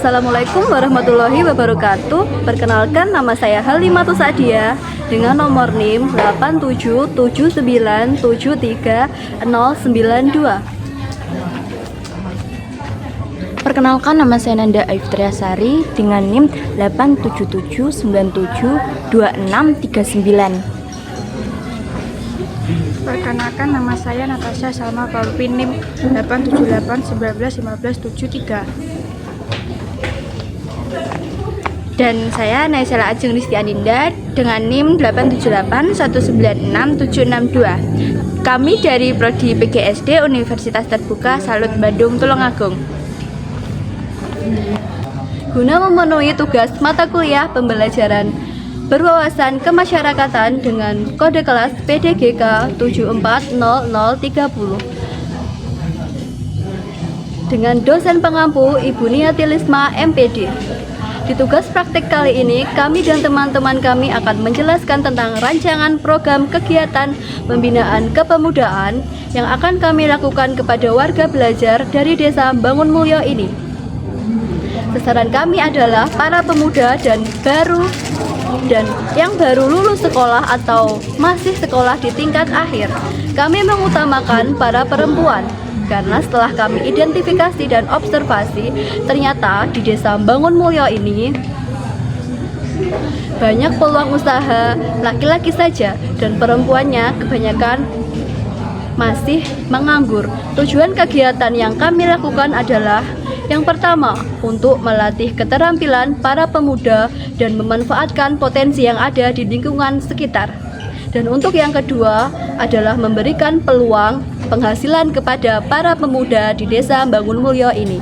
Assalamualaikum warahmatullahi wabarakatuh. Perkenalkan, nama saya Halimatus Sadia dengan nomor NIM 877973092. Perkenalkan, nama saya Nanda Ayutriasari dengan NIM 877972639. Perkenalkan, nama saya Natasha Salma Paulpin NIM 878191573. Dan saya Naisela Ajeng Rizky Aninda dengan NIM 878196762. Kami dari Prodi PGSD Universitas Terbuka Salut Bandung Tulungagung. Guna memenuhi tugas mata kuliah pembelajaran berwawasan kemasyarakatan dengan kode kelas PDGK 740030 dengan dosen pengampu Ibu Niati Lisma MPD. Di tugas praktik kali ini, kami dan teman-teman kami akan menjelaskan tentang rancangan program kegiatan pembinaan kepemudaan yang akan kami lakukan kepada warga belajar dari Desa Bangun Mulyo ini. Sasaran kami adalah para pemuda dan yang baru lulus sekolah atau masih sekolah di tingkat akhir. Kami mengutamakan para perempuan karena setelah kami identifikasi dan observasi, ternyata di Desa Bangun Mulyo ini banyak peluang usaha laki-laki saja dan perempuannya kebanyakan masih menganggur. Tujuan kegiatan yang kami lakukan adalah yang pertama, untuk melatih keterampilan para pemuda dan memanfaatkan potensi yang ada di lingkungan sekitar. Dan untuk yang kedua adalah memberikan peluang penghasilan kepada para pemuda di Desa Bangun Mulyo ini.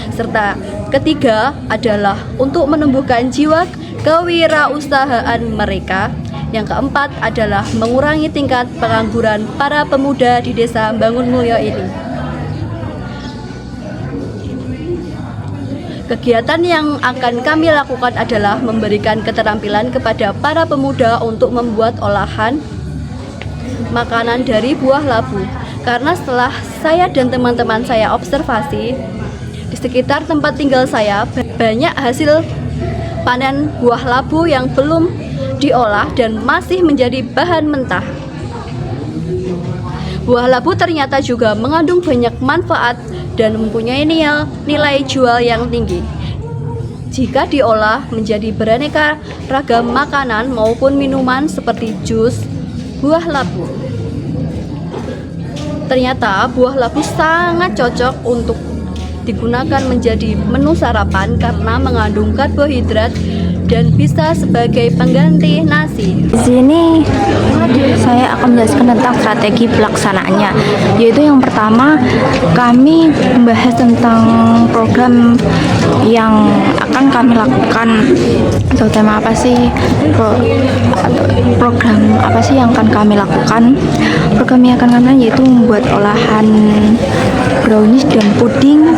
Serta ketiga adalah untuk menumbuhkan jiwa kewirausahaan mereka. Yang keempat adalah mengurangi tingkat pengangguran para pemuda di Desa Bangun Mulyo ini. Kegiatan yang akan kami lakukan adalah memberikan keterampilan kepada para pemuda untuk membuat olahan makanan dari buah labu. Karena setelah saya dan teman-teman saya observasi, di sekitar tempat tinggal saya banyak hasil panen buah labu yang belum diolah dan masih menjadi bahan mentah. Buah labu ternyata juga mengandung banyak manfaat dan mempunyai nilai jual yang tinggi. Jika diolah menjadi beraneka ragam makanan maupun minuman seperti jus buah labu. Ternyata buah labu sangat cocok untuk digunakan menjadi menu sarapan karena mengandung karbohidrat dan bisa sebagai pengganti nasi. Di sini saya akan menjelaskan tentang strategi pelaksanaannya, yaitu yang pertama kami membahas tentang program yang akan kami lakukan atau tema apa sih program apa sih yang akan kami lakukan. Program yang akan kami yaitu membuat olahan brownies dan puding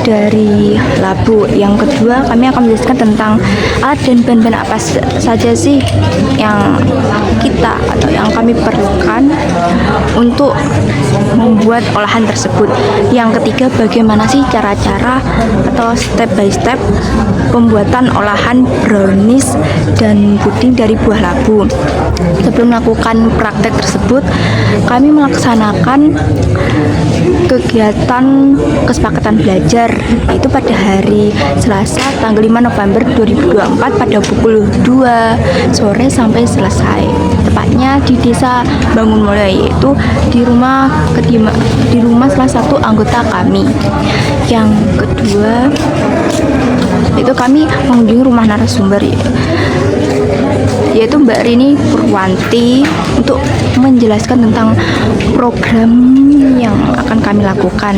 dari labu. Yang kedua kami akan menjelaskan tentang alat dan bahan-bahan apa saja sih yang kita atau yang kami perlukan untuk membuat olahan tersebut. Yang ketiga, bagaimana sih cara-cara atau step by step pembuatan olahan brownies dan puding dari buah labu. Sebelum melakukan praktek tersebut, kami melaksanakan kegiatan kesepakatan belajar, yaitu pada hari Selasa tanggal 5 November 2024 pada pukul 2 sore sampai selesai. Tepatnya di Desa Bangun Mulyo, yaitu di rumah salah satu anggota kami. Yang kedua itu kami mengunjungi rumah narasumber, yaitu Mbak Rini Purwanti, untuk menjelaskan tentang program yang akan kami lakukan.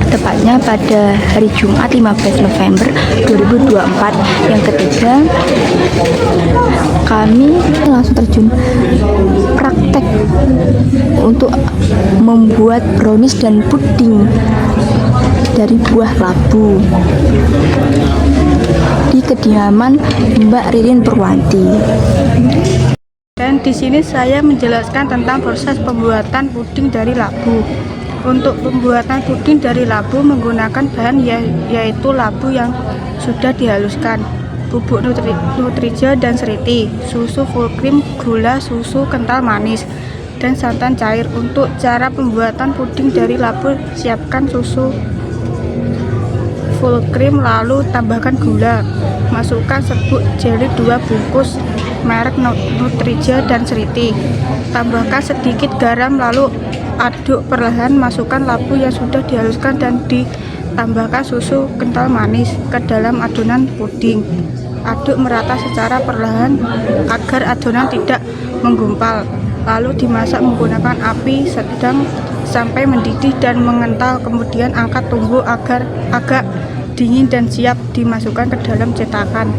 Tepatnya pada hari Jumat 15 November 2024. Yang ketiga, kami langsung terjun praktek untuk membuat brownies dan puding dari buah labu di kediaman Mbak Ririn Purwanti. Dan di sini saya menjelaskan tentang proses pembuatan puding dari labu. Untuk pembuatan puding dari labu menggunakan bahan yaitu labu yang sudah dihaluskan, bubuk nutrija dan seriti, susu full cream, gula, susu kental manis, dan santan cair. Untuk cara pembuatan puding dari labu, siapkan susu full cream, lalu tambahkan gula. Masukkan serbuk jeli 2 bungkus merek nutrija dan seriti. Tambahkan sedikit garam, lalu aduk perlahan. Masukkan labu yang sudah dihaluskan dan ditambahkan susu kental manis ke dalam adonan puding. Aduk merata secara perlahan agar adonan tidak menggumpal. Lalu dimasak menggunakan api sedang sampai mendidih dan mengental. Kemudian angkat tunggu agar agak dingin dan siap dimasukkan ke dalam cetakan.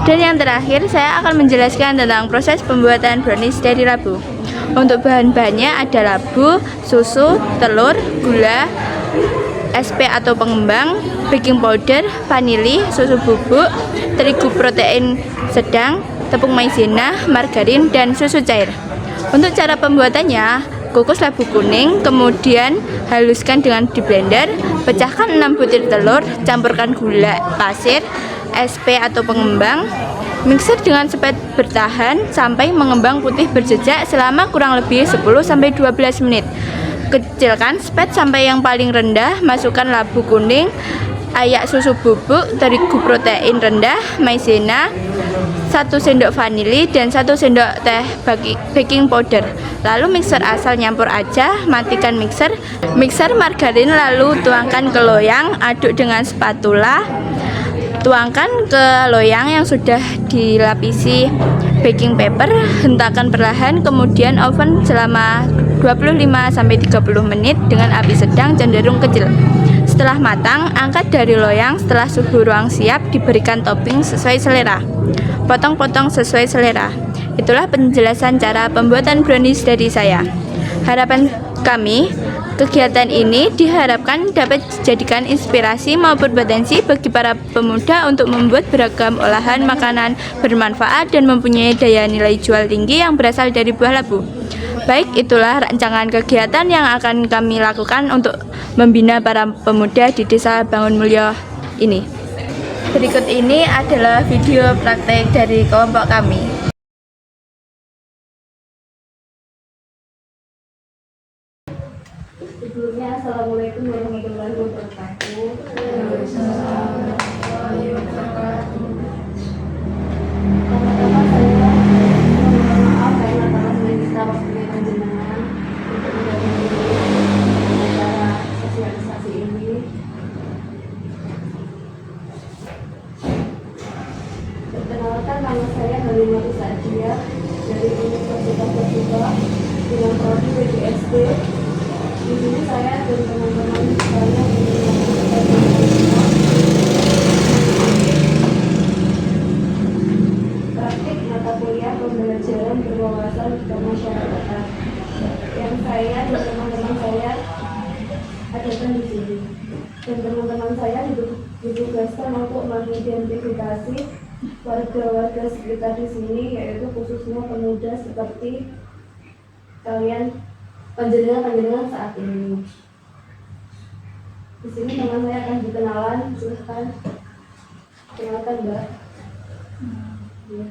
Dan yang terakhir, saya akan menjelaskan tentang proses pembuatan brownies dari labu. Untuk bahan-bahannya ada labu, susu, telur, gula, SP atau pengembang, baking powder, vanili, susu bubuk, terigu protein sedang, tepung maizena, margarin, dan susu cair. Untuk cara pembuatannya, kukus labu kuning, kemudian haluskan dengan di blender, pecahkan 6 butir telur, campurkan gula pasir, SP atau pengembang, mixer dengan spet bertahan sampai mengembang putih berjejak selama kurang lebih 10-12 menit. Kecilkan spet sampai yang paling rendah, masukkan labu kuning, ayak susu bubuk, terigu protein rendah, maizena, 1 sendok vanili, dan 1 sendok teh baking powder. Lalu mixer asal nyampur aja, matikan mixer margarin, lalu tuangkan ke loyang, aduk dengan spatula. Tuangkan ke loyang yang sudah dilapisi baking paper, hentakan perlahan, kemudian oven selama 25-30 menit dengan api sedang cenderung kecil. Setelah matang, angkat dari loyang. Setelah suhu ruang siap, diberikan topping sesuai selera. Potong-potong sesuai selera. Itulah penjelasan cara pembuatan brownies dari saya. Harapan kami, kegiatan ini diharapkan dapat dijadikan inspirasi maupun potensi bagi para pemuda untuk membuat beragam olahan makanan bermanfaat dan mempunyai daya nilai jual tinggi yang berasal dari buah labu. Baik, itulah rancangan kegiatan yang akan kami lakukan untuk membina para pemuda di Desa Bangunmulyo ini. Berikut ini adalah video praktek dari kelompok kami. Sebelumnya, Assalamualaikum warahmatullahi wabarakatuh. Pertama-tama saya mohon maaf karena telah menyita waktunya panjenengan untuk menghadiri acara sosialisasi ini. Perkenalkan, nama saya Halimah Sa'diyah dari Universitas Terbuka dengan prodi PGSD. Di sini saya dan teman-teman saya praktik mata kuliah pembelajaran berwawasan kemasyarakatan yang saya dan teman-teman saya adakan di sini. Dan teman-teman saya ditugaskan untuk mengidentifikasi warga-warga sekitar di sini, yaitu khususnya pemuda seperti kalian panjenengan saat ini. Di sini teman saya akan dikenalan, silahkan kenalkan Mbak. Ya.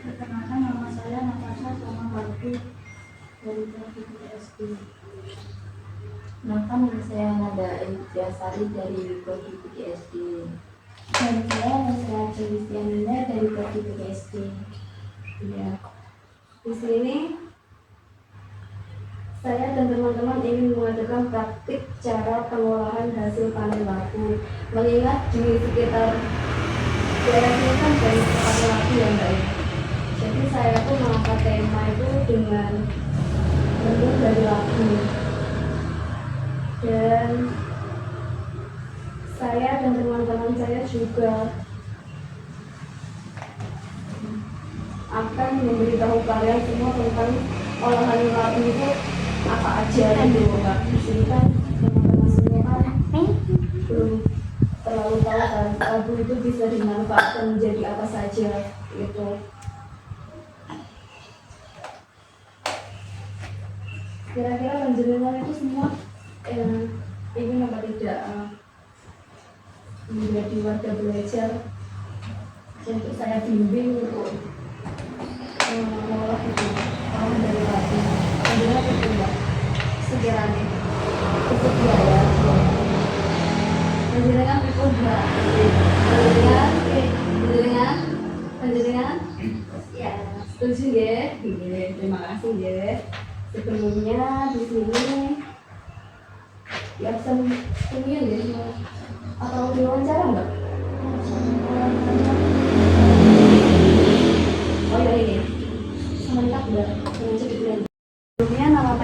Perkenalkan, nama saya Natasha sama Balpi dari PGSD. Nama saya Nada Ikhtiasari dari Prodi PGSD. Dan saya Nasra Julistianina dari Prodi PGSD. Ya. Di sini saya dan teman-teman ingin mengadakan praktik cara pengolahan hasil panen labu. Mengingat di sekitar daerah ini kan banyak panen labu yang baik. Jadi saya pun mengangkat tema itu dengan menu dari labu. Dan saya dan teman-teman saya juga akan memberitahu kalian semua tentang olahan labu itu apa aja gitu. Di sini kan teman-teman semua kan belum terlalu tahu kan labu itu bisa dimanfaatkan menjadi apa saja gitu. Kira-kira panjenengan menjadi wadah belajar untuk saya bimbing untuk mengolah itu orang dari hati. Adalah itu Mbak, sekiranya cukup biaya. Panjenengan pripun Mbak? Panjenengan? Ya, setuju ya. Terima kasih ya. Sebelumnya di sini ya senior ya, atau diwawancara Mbak? Oh ya ini, semenjak udah menunjuk sebelumnya nama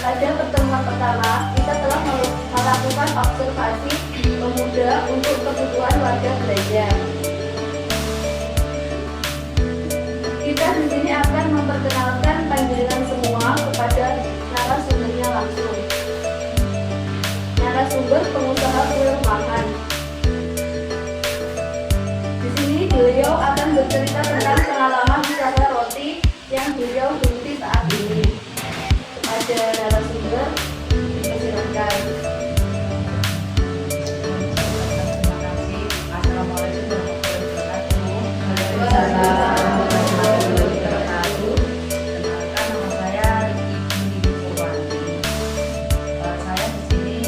Pada pertemuan pertama, kita telah melakukan observasi pemuda untuk kebutuhan warga belajar. Kita di sini akan memperkenalkan panjenengan semua kepada narasumbernya langsung. Narasumber pengusaha kue rumahan. Di sini beliau akan bercerita tentang pengalaman usaha roti yang beliau geluti saat ini. Kepada narasumber, dipersilakan. Terima kasih. Assalamualaikum warahmatullahi wabarakatuh. Kenalkan, nama saya Ibu Purwani. Saya di sini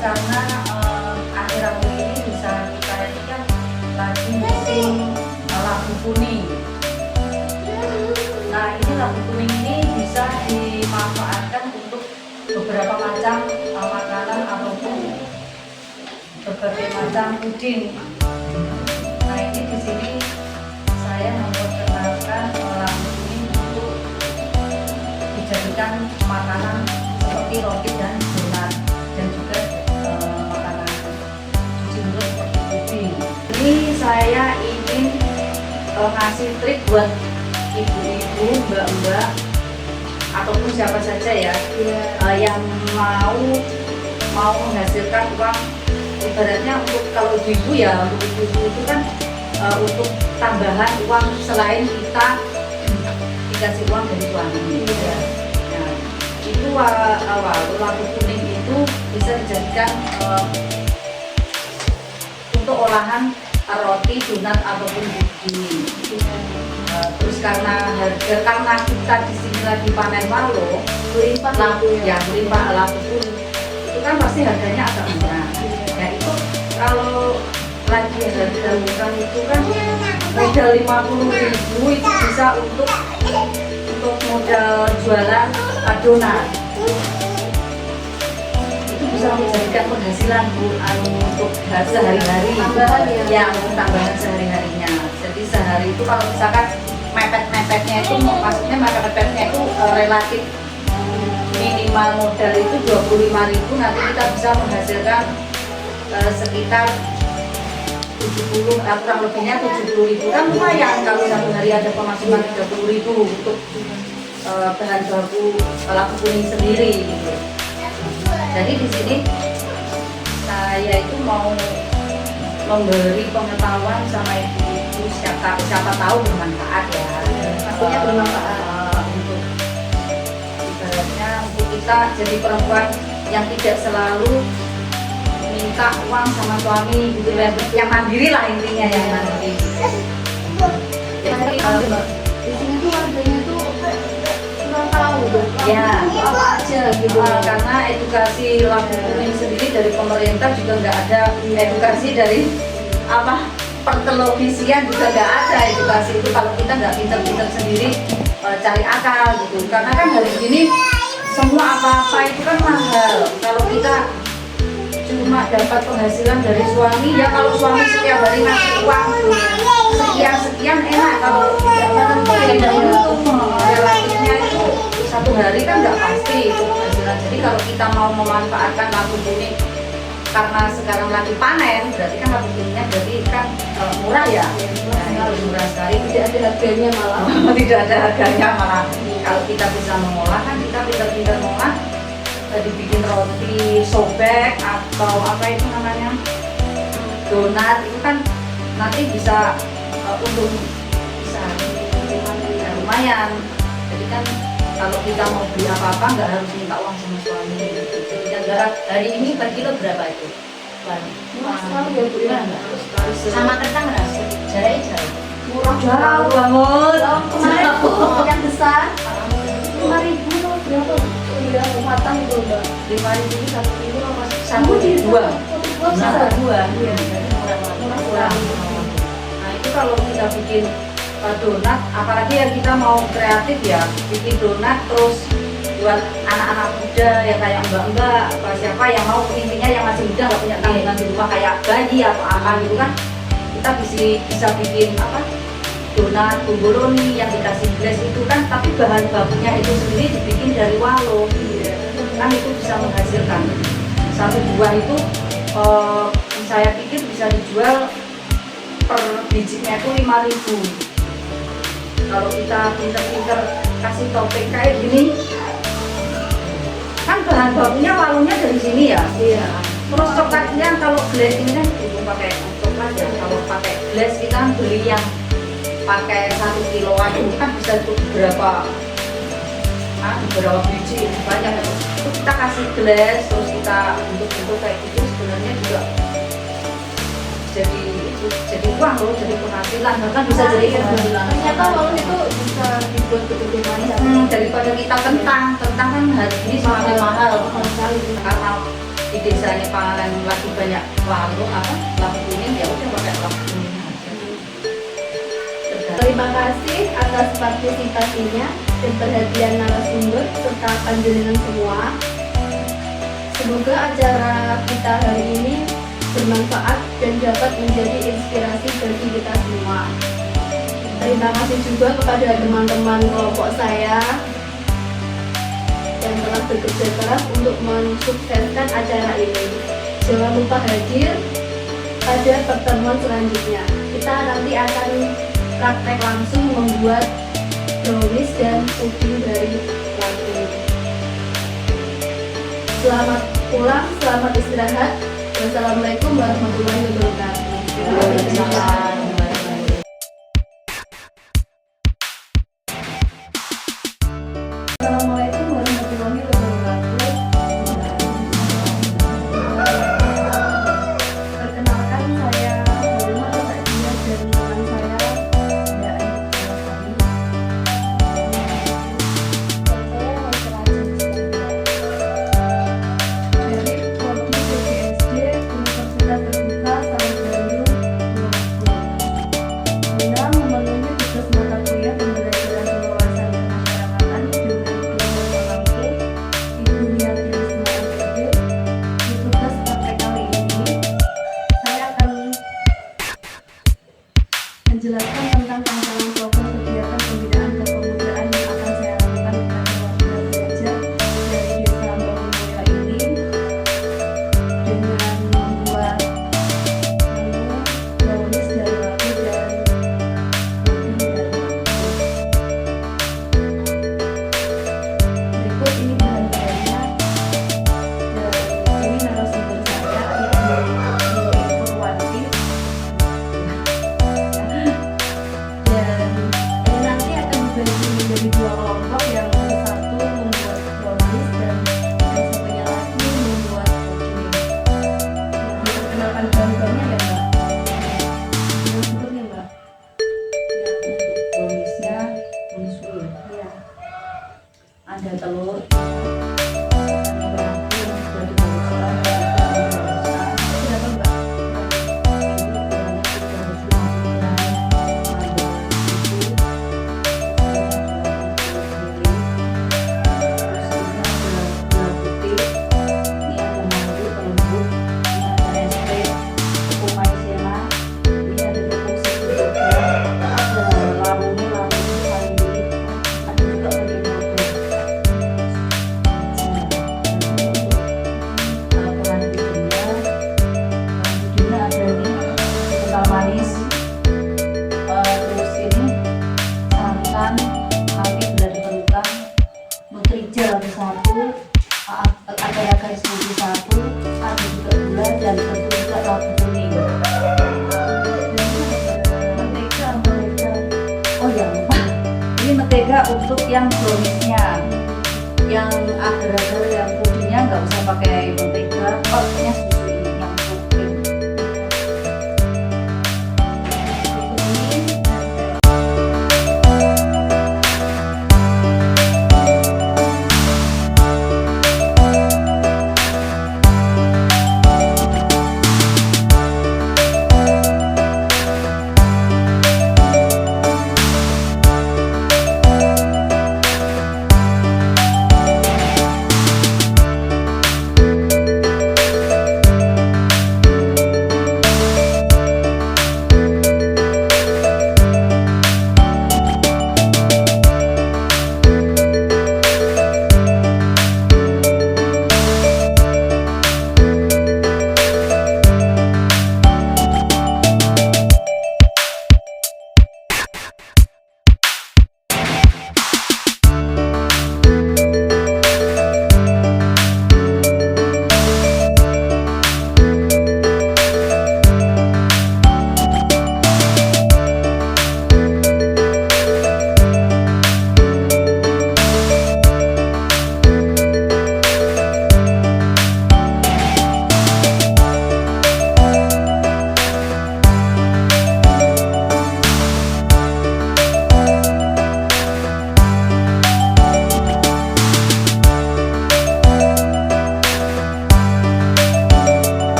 karena akhir-akhir ini bisa kita lihat kan lagi musim labu kuning. Nah, ini labu kuning ini bisa dimanfaatkan untuk beberapa macam makanan ataupun berbagai macam puding. Nah, ini di sini saya memperkenalkan labu kuning untuk dijadikan makanan seperti roti dan donat, dan juga makanan cuci mulut seperti puding. Ini saya ingin ngasih trik buat ibu-ibu, mbak-mbak, ataupun siapa saja ya, yang mau menghasilkan uang. Ibaratnya untuk kalau ibu-ibu ya, untuk ibu-ibu itu kan untuk tambahan uang selain kita dikasih uang dari suami. Ya. Nah, itu labu kuning itu bisa dijadikan untuk olahan roti, donat ataupun puding. Terus karena kita di sini lagi panen walo, melimpah labu kuning itu kan pasti harganya agak murah. Ya itu kalau lagi harga murah itu kan modal 50.000 itu bisa untuk modal jualan donat. Itu bisa menjadikan penghasilan untuk sehari-hari, ya untuk tambahan sehari-harinya. Jadi sehari itu kalau misalkan mepet-mepetnya itu, maksudnya mepet-mepetnya itu relatif minimal modal itu 25.000, nanti kita bisa menghasilkan sekitar 70, kurang lebihnya 70.000, kan lumayan kalau satu hari ada pemasukan 30.000 untuk bahan baku labu kuning sendiri gitu. Jadi di sini saya itu mau memberi pengetahuan sama ibu-ibu, siapa tahu bermanfaat ya. Pastinya bermanfaat. Untuk ibaratnya untuk kita jadi perempuan yang tidak selalu minta uang sama suami gitu ya, yang mandiri lah intinya, yang mandiri. Jadi Di sini tuh harganya tuh kurang tahu ya apa aja gitu. karena edukasi labu kuning sendiri dari pemerintah juga nggak ada, edukasi dari pertelevisian juga nggak ada edukasi itu. Kalau kita nggak pinter-pinter sendiri cari akal gitu, karena kan hari ini semua apa-apa itu kan mahal. Kalau kita cuma dapat penghasilan dari suami, ya kalau suami setiap hari ngasih uang sekian enak. Kalau tidak menentu, relatifnya itu satu hari kan nggak pasti itu penghasilan. Jadi kalau kita mau memanfaatkan labu kuning karena sekarang lagi panen, berarti kan labu kuningnya berarti kan murah ya. Nah, itu murah sekali, Tidak ada harganya malah. tidak ada harganya malah. Kalau kita bisa mengolah, kan kita pintar-pintar mengolah, dibikin roti sobek atau apa itu namanya, donat, itu kan nanti bisa untung bisa lumayan. Jadi kan kalau kita mau beli apa-apa nggak harus minta uang sama suami. Jadi kan hari ini per kilo berapa itu? Sekali ya Bu ya. Sama kentang rasa jarai Murah jauh banget. Kemarin tuh yang besar 5.000 loh, berapa? Iya, matang itu Mbak. 5.000 itu 1 kilo apa? 1,2. Bisa. 2. Iya, murah. Nah, itu kalau kita bikin donat, apalagi yang kita mau kreatif ya, bikin donat terus buat anak-anak muda yang kayak mbak-mbak, siapa yang mau, intinya yang masih muda nggak punya tanggungan di rumah kayak bayi atau apa gitu kan, kita bisa bikin donat bomboloni yang dikasih gles itu kan, tapi bahan bakunya itu sendiri dibikin dari walo kan, itu bisa menghasilkan. Satu buah itu saya pikir bisa dijual per bijinya itu 5.000. Kalau kita pinter-pinter kasih topeng kayak gini, kan bahan bakunya walonya dari sini ya. Iya. Terus coklatnya kalau gles ini kan belum pakai coklat ya. Kalau pakai gles kita beli yang pakai 1 kiloan itu kan bisa untuk berapa biji, banyak itu. Terus kita kasih gles, terus kita bentuk-bentuk kayak gitu, sebenarnya juga jadi uang loh, jadi penghasilan, bahkan bisa jadi penghasilan. Ternyata walau itu bisa dibuat berbagai macam. Daripada kita kentang kan hari ini semakin mahal sekali. karena desanya Pangalengan lagi banyak labu kuning, ya udah pakai labu kuning aja. Terima kasih atas partisipasinya dan perhatian narasumber serta panjenengan semua. Semoga acara kita hari ini bermanfaat dan dapat menjadi inspirasi bagi kita semua. Terima kasih juga kepada teman-teman kelompok saya yang telah bekerja keras untuk mensukseskan acara ini. Jangan lupa hadir pada pertemuan selanjutnya. Kita nanti akan praktek langsung membuat brownies dan puding dari labu. Selamat pulang, selamat istirahat. Wassalamualaikum warahmatullahi wabarakatuh. Waalaikumsalam. Assalamualaikum warahmatullahi wabarakatuh. Perkenalkan, saya Halima Rosadia dan teman saya ada dari Prodi PGSD Universitas Terbuka Saung Bandung 2020. Guna memenuhi tugas mata kuliah pembelajaran berwawasan kemasyarakatan dengan keluarga mampu di dunia turisme NTB, di tugas praktek kali ini saya akan menjelaskan tentang tantangan program kegiatan pembinaan kepemudaan yang akan saya lakukan kepada warga belajar dari desa Bangunmulia ini dengan membuat menu brownies dari labu dan puding dari labu. Berikut ini bahan-bahannya dan ini narasumber saya Ibu Purwanti. Dan ini nanti akan dibagi menjadi dua kelompok, yang satu membuat brownies dan yang satunya lagi membuat puding. Diperkenalkan bahan-bahannya ya Mbak? Yang sebutnya Mbak? Browniesnya unsur. Iya. Ada telur, ada beraku yang sudah dihaluskan, ada Berapa Mbak? ini ukurannya 350 gram, ada susu, terus ini ada gula putih, ini ada mangga pelembut, ini ada SP, tepung maizena, ini ada tepung sagu juga, ada labu vanili, ada juga vanili powder. Bahan pudingnya ada ini kental manis, terus ini santan, nanti sudah ditentukan, Nutrijel ada satu, ada garis putih satu, ada juga gula dan tentu juga labu kuning. Mentega, mentega. Oh ya lupa, ini mentega untuk yang browniesnya, yang agar-agar yang pudingnya nggak usah pakai mentega, pakainya susu ini yang puding. Berikut ini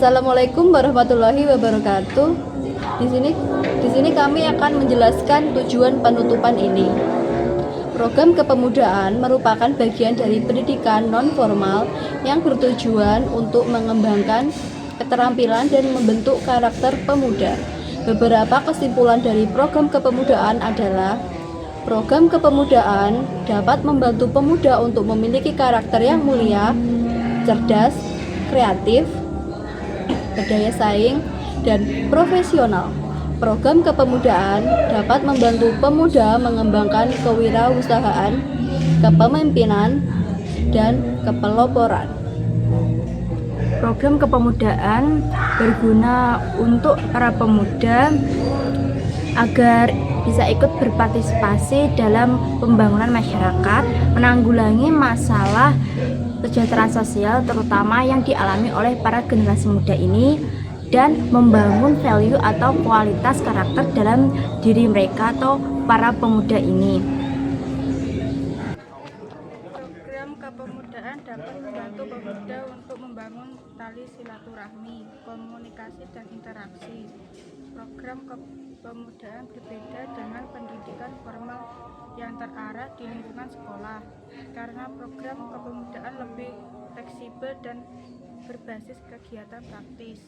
Assalamualaikum warahmatullahi wabarakatuh. Di sini kami akan menjelaskan tujuan penutupan ini. Program kepemudaan merupakan bagian dari pendidikan non-formal yang bertujuan untuk mengembangkan keterampilan dan membentuk karakter pemuda. Beberapa kesimpulan dari program kepemudaan adalah program kepemudaan dapat membantu pemuda untuk memiliki karakter yang mulia, cerdas, kreatif, berdaya saing, dan profesional. Program kepemudaan dapat membantu pemuda mengembangkan kewirausahaan, kepemimpinan, dan kepeloporan. Program kepemudaan berguna untuk para pemuda agar bisa ikut berpartisipasi dalam pembangunan masyarakat, menanggulangi masalah kesejahteraan sosial terutama yang dialami oleh para generasi muda ini, dan membangun value atau kualitas karakter dalam diri mereka atau para pemuda ini. Program kepemudaan dapat membantu pemuda untuk membangun tali silaturahmi, komunikasi, dan interaksi. Program kepemudaan berbeda dengan pendidikan formal yang terarah di lingkungan sekolah, karena program kepemudaan lebih fleksibel dan berbasis kegiatan praktis.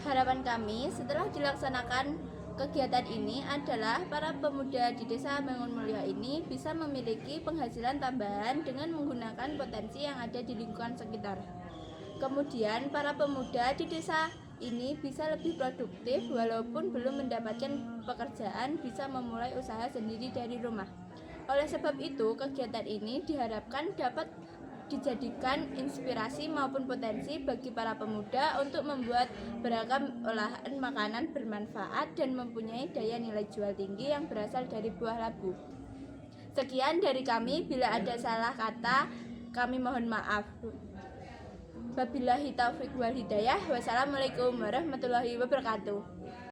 Harapan kami setelah dilaksanakan kegiatan ini adalah para pemuda di Desa Bangun Mulia ini bisa memiliki penghasilan tambahan dengan menggunakan potensi yang ada di lingkungan sekitar. Kemudian para pemuda di desa ini bisa lebih produktif walaupun belum mendapatkan pekerjaan, bisa memulai usaha sendiri dari rumah. Oleh sebab itu, kegiatan ini diharapkan dapat dijadikan inspirasi maupun potensi bagi para pemuda untuk membuat beragam olahan makanan bermanfaat dan mempunyai daya nilai jual tinggi yang berasal dari buah labu. Sekian dari kami, bila ada salah kata kami mohon maaf. Wabillahi taufiq wal hidayah. Wassalamualaikum warahmatullahi wabarakatuh.